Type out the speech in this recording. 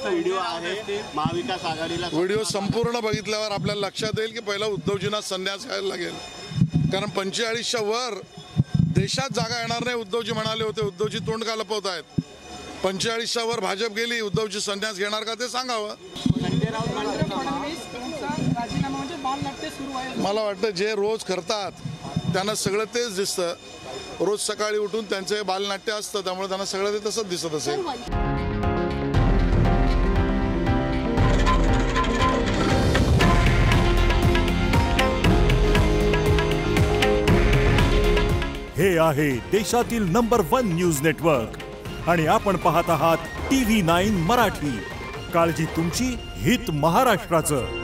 Video आहे महाविकास आघाडीला video संपूर्ण बघितल्यावर आपल्याला लक्षात येईल की पहिला उद्धवजींना संन्यास घ्यायला लागेल, कारण 45च्या वर देशात जागा येणार नाही उद्धवजी म्हणाले होते. उद्धवजी तोंड का लपवत आहेत? 45च्या वर भाजप गेली, उद्धवजी संन्यास घेणार का ते सांगावं. मला वाटतं जे रोज करतात त्यांना सगळं तेच दिसतं. रोज सकाळी उठून त्यांचे बालनाट्य असतं, त्यामुळे त्यांना सगळं ते तसंच दिसत असेल. हे आहे देशातील नंबर 1 न्यूज नेटवर्क आणि आपण पाहत आहात TV9 मराठी. काळजी तुमची, हित महाराष्ट्राचं.